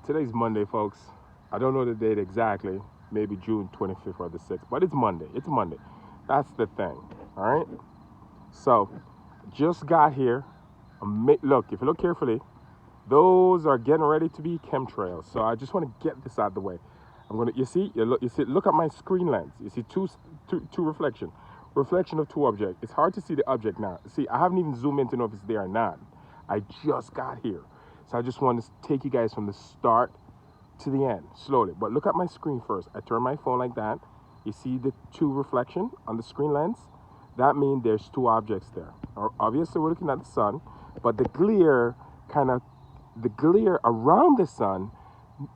Today's Monday, folks. I don't know the date exactly, maybe June 25th or the 6th, but it's Monday. It's Monday. That's the thing. All right. So, just got here. Look, if you look carefully, those are getting ready to be chemtrails. So I just want to get this out of the way. I'm gonna. Look at my screen lens. You see two reflection of two objects. It's hard to see the object now. See, I haven't even zoomed in to know if it's there or not. I just got here, so I just want to take you guys from the start to the end slowly. But look at my screen first. I turn my phone like that. You see the two reflection on the screen lens? That means there's two objects there. Obviously, we're looking at the sun, but kind of the glare around the sun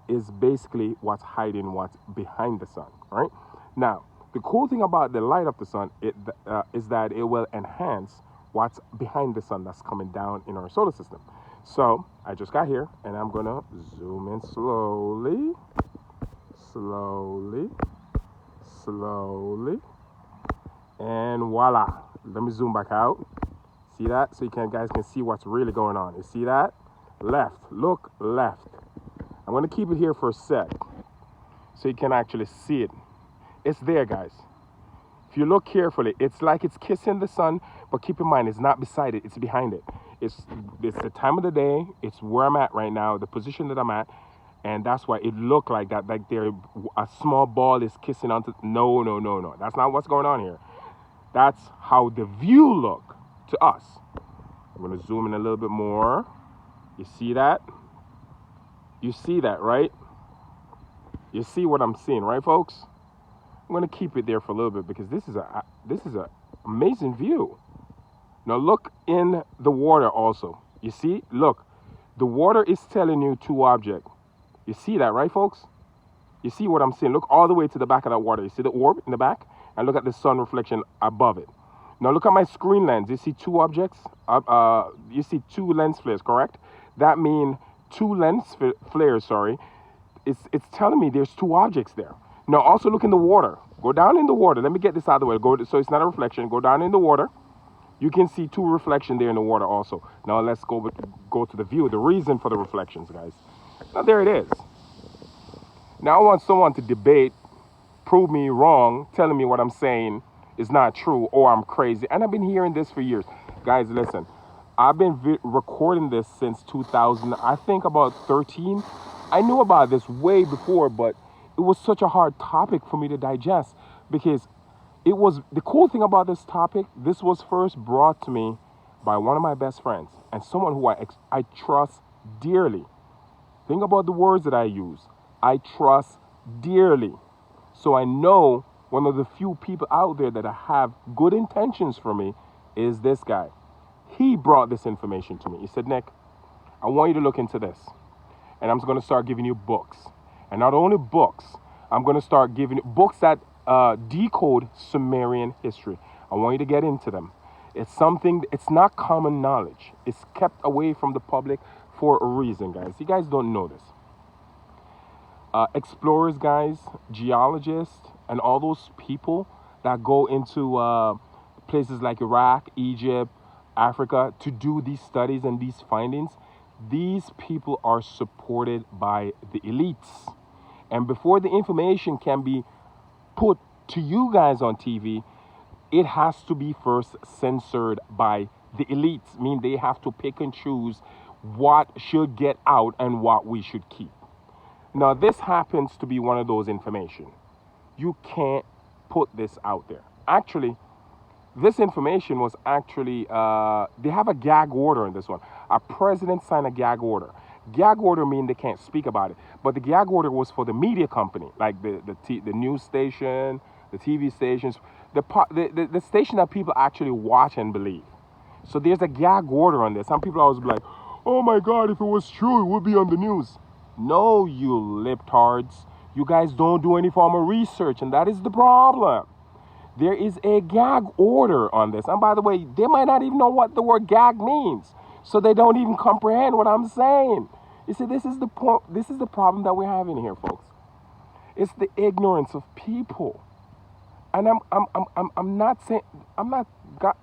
is basically what's hiding what's behind the sun, right? Now, the cool thing about the light of the sun is that it will enhance what's behind the sun that's coming down in our solar system. So I just got here and I'm gonna zoom in slowly, slowly, slowly, and voila. Let me zoom back out. See that? So guys can see what's really going on. You see that? Left, look left. I'm gonna keep it here for a sec so you can actually see it. It's there, guys. If you look carefully, it's like it's kissing the sun, but keep in mind, it's not beside it, it's behind it. It's the time of the day, it's where I'm at right now, the position that I'm at, and that's why it looked like that, like a small ball is kissing onto, no, no, no, no. That's not what's going on here. That's how the view look to us. I'm gonna zoom in a little bit more. You see that? You see that, right? You see what I'm seeing, right, folks? I'm gonna keep it there for a little bit because this is a amazing view. Now look in the water also. You see? Look, the water is telling you two objects. You see that, right, folks? You see what I'm saying? Look all the way to the back of that water. You see the orb in the back? And look at the sun reflection above it. Now look at my screen lens. You see two objects? You see two lens flares, correct? That means two lens flares, sorry. It's telling me there's two objects there. Now also look in the water. Go down in the water. Let me get this out of the way. So it's not a reflection. Go down in the water. You can see two reflections there in the water also. Now let's go to the view. The reason for the reflections, guys. Now there it is. Now I want someone to debate, prove me wrong, telling me what I'm saying is not true or I'm crazy. And I've been hearing this for years. Guys, listen. I've been recording this since 2000. I think about 13. I knew about this way before, but it was such a hard topic for me to digest because it was the cool thing about this topic. This was first brought to me by one of my best friends and someone who I trust dearly. Think about the words that I use. I trust dearly. So I know one of the few people out there that have good intentions for me is this guy. He brought this information to me. He said, Nick, I want you to look into this. And I'm going to start giving you books. And not only books, I'm going to start giving you books that decode Sumerian history. I want you to get into them. It's not common knowledge. It's kept away from the public for a reason, guys. You guys don't know this. Explorers, guys, geologists, and all those people that go into places like Iraq, Egypt, Africa to do these studies and these findings, these people are supported by the elites. And before the information can be put to you guys on TV, it has to be first censored by the elites, meaning they have to pick and choose what should get out and what we should keep. Now, this happens to be one of those information. You can't put this out there. Actually, this information was actually, they have a gag order in this one. A president signed a gag order. Gag order means they can't speak about it. But the gag order was for the media company, like the news station, the TV stations, the station that people actually watch and believe. So there's a gag order on this. Some people always be like, oh my God, if it was true, it would be on the news. No, you libtards. You guys don't do any form of research, and that is the problem. There is a gag order on this. And by the way, they might not even know what the word gag means. So they don't even comprehend what I'm saying. You see, this is the point. This is the problem that we're having here, folks. It's the ignorance of people. And I'm not saying, God,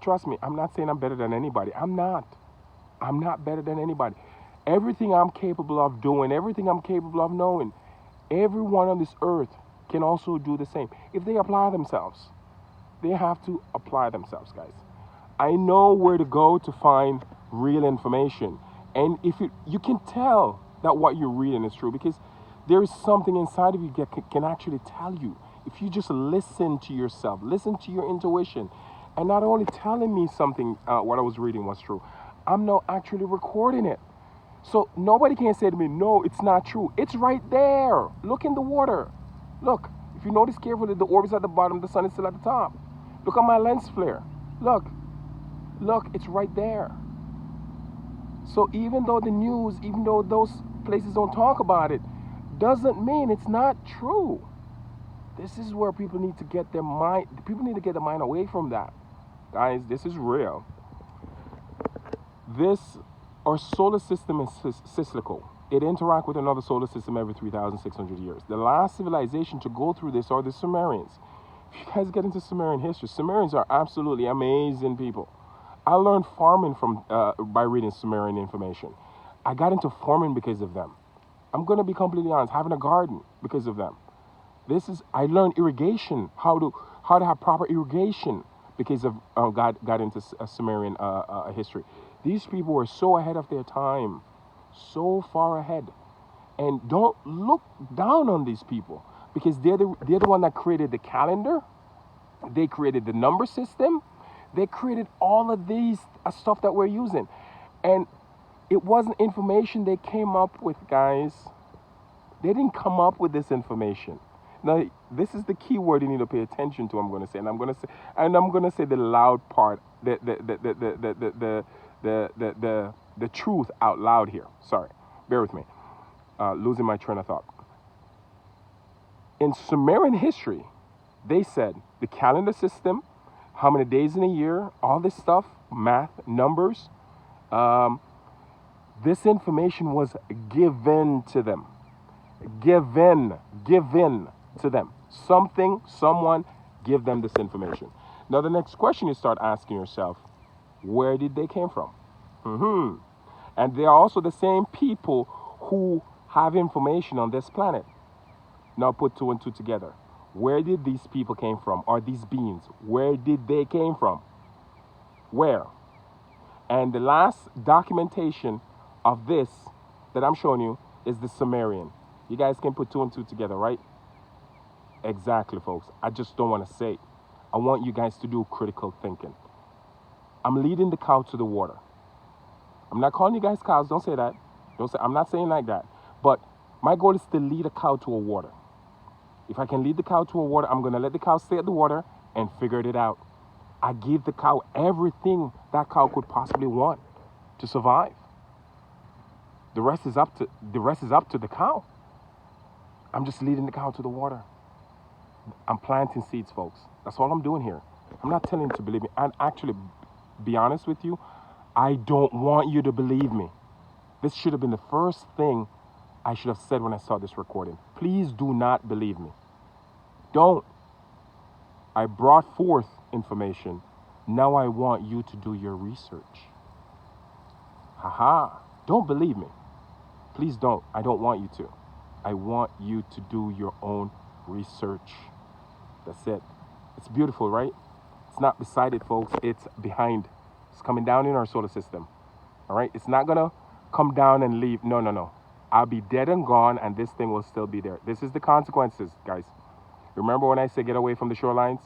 trust me, I'm not saying I'm better than anybody. I'm not better than anybody. Everything I'm capable of doing, everything I'm capable of knowing, everyone on this earth can also do the same. If they apply themselves, they have to apply themselves, guys. I know where to go to find real information. And if you can tell that what you're reading is true because there is something inside of you that can actually tell you. If you just listen to yourself, listen to your intuition, and not only telling me something, what I was reading was true, I'm now actually recording it. So nobody can say to me, no, it's not true. It's right there. Look in the water. Look, if you notice carefully, the orb is at the bottom, the sun is still at the top. Look at my lens flare. Look, it's right there. So even though the news, even though those places don't talk about it, doesn't mean it's not true. This is where people need to get their mind, people need to get their mind away from that. Guys, this is real. Our solar system is cyclical. It interacts with another solar system every 3,600 years. The last civilization to go through this are the Sumerians. If you guys get into Sumerian history, Sumerians are absolutely amazing people. I learned farming by reading Sumerian information. I got into farming because of them. I'm going to be completely honest, having a garden because of them. I learned irrigation, how to have proper irrigation because of got into Sumerian history. These people were so ahead of their time, so far ahead. And don't look down on these people because they're the one that created the calendar. They created the number system. They created all of these stuff that we're using. And it wasn't information they came up with, guys. They didn't come up with this information. Now, this is the key word you need to pay attention to. I'm going to say the loud part, the truth out loud here. Sorry, bear with me. Losing my train of thought. In Sumerian history, they said the calendar system, how many days in a year, all this stuff, math, numbers. This information was given to them. Given to them. Someone give them this information. Now the next question you start asking yourself, where did they came from? And they are also the same people who have information on this planet. Now put two and two together. Where did these people came from? Or these beings? Where did they came from? Where? And the last documentation of this that I'm showing you is the Sumerian. You guys can put two and two together, right? Exactly, folks. I just don't want to say. I want you guys to do critical thinking. I'm leading the cow to the water. I'm not calling you guys cows. Don't say that. I'm not saying like that. But my goal is to lead a cow to a water. If I can lead the cow to a water, I'm going to let the cow stay at the water and figure it out. I give the cow everything that cow could possibly want to survive. The rest is up to the cow. I'm just leading the cow to the water. I'm planting seeds, folks. That's all I'm doing here. I'm not telling you to believe me. And actually, be honest with you, I don't want you to believe me. This should have been the first thing I should have said when I saw this recording. Please do not believe me. Don't. I brought forth information. Now I want you to do your research. Haha. Don't believe me. Please don't. I don't want you to. I want you to do your own research. That's it. It's beautiful, right? It's not beside it, folks. It's behind. It's coming down in our solar system. All right? It's not going to come down and leave. No. I'll be dead and gone, and this thing will still be there. This is the consequences, guys. Remember when I say get away from the shorelines?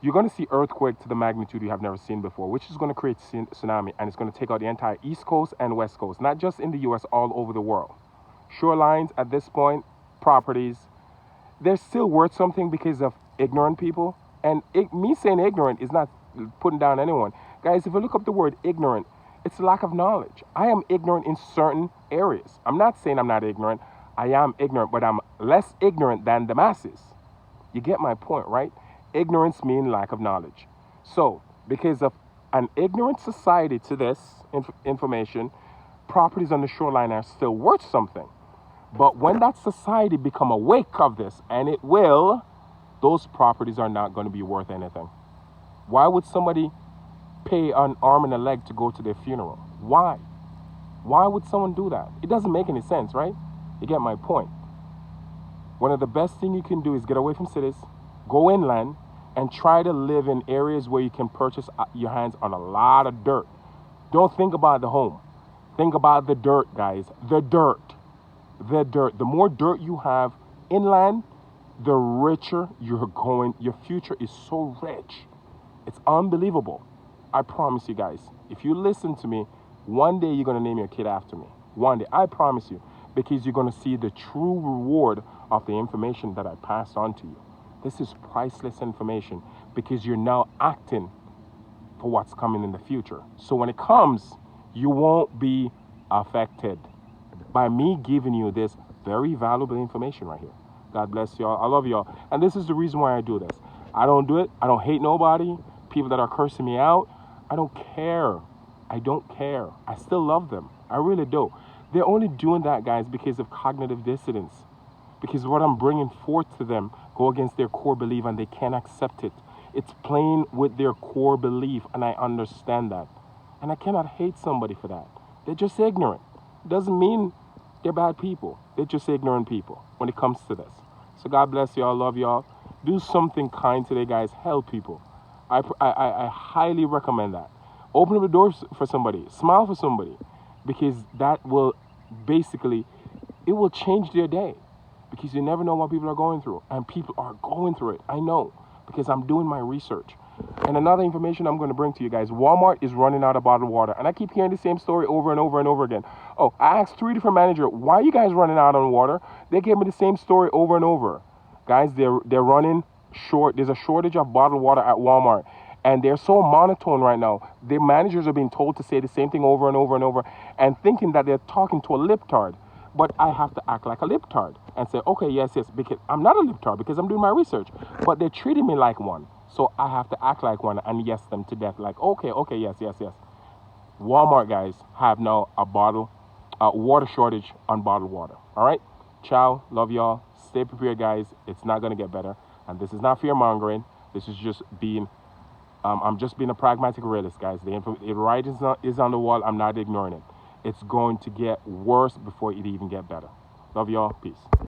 You're going to see earthquake to the magnitude you have never seen before, which is going to create tsunami, and it's going to take out the entire East Coast and West Coast, not just in the U.S., all over the world. Shorelines, at this point, properties, they're still worth something because of ignorant people. And me saying ignorant is not putting down anyone. Guys, if you look up the word ignorant, it's lack of knowledge. I am ignorant in certain areas. I'm not saying I'm not ignorant. I am ignorant, but I'm less ignorant than the masses. You get my point, right? Ignorance means lack of knowledge. So, because of an ignorant society to this information, properties on the shoreline are still worth something. But when that society become awake of this, and it will, those properties are not going to be worth anything. Why would somebody pay an arm and a leg to go to their funeral? Why? Why would someone do that? It doesn't make any sense, right? You get my point. One of the best things you can do is get away from cities, go inland, and try to live in areas where you can purchase your hands on a lot of dirt. Don't think about the home. Think about the dirt, guys. The dirt. The dirt. The more dirt you have inland, the richer you're going. Your future is so rich. It's unbelievable. I promise you guys. If you listen to me, one day you're going to name your kid after me. One day. I promise you. Because you're going to see the true reward of the information that I passed on to you. This is priceless information because you're now acting for what's coming in the future. So when it comes, you won't be affected by me giving you this very valuable information right here. God bless y'all. I love y'all. And this is the reason why I do this. I don't do it. I don't hate nobody. People that are cursing me out, I don't care. I don't care. I still love them. I really do. They're only doing that, guys, because of cognitive dissonance. Because what I'm bringing forth to them go against their core belief and they can't accept it. It's playing with their core belief, and I understand that. And I cannot hate somebody for that. They're just ignorant. Doesn't mean they're bad people. They're just ignorant people when it comes to this. So God bless y'all. Love y'all. Do something kind today, guys. Help people. I highly recommend that. Open up the doors for somebody. Smile for somebody. Because that will basically, it will change their day. Because you never know what people are going through. And people are going through it. I know. Because I'm doing my research. And another information I'm going to bring to you guys. Walmart is running out of bottled water. And I keep hearing the same story over and over and over again. Oh, I asked 3 different managers, why are you guys running out of water? They gave me the same story over and over. Guys, they're running short. There's a shortage of bottled water at Walmart. And they're so monotone right now. Their managers are being told to say the same thing over and over and over. And thinking that they're talking to a liptard. But I have to act like a liptard and say, okay, yes, because I'm not a liptard because I'm doing my research. But they're treating me like one. So I have to act like one and yes them to death. Like, okay, yes. Walmart, guys, have now a water shortage on bottled water. All right? Ciao. Love y'all. Stay prepared, guys. It's not going to get better. And this is not fear-mongering. This is just being, I'm just being a pragmatic realist, guys. The writing is on the wall. I'm not ignoring it. It's going to get worse before it even get better. Love y'all. Peace.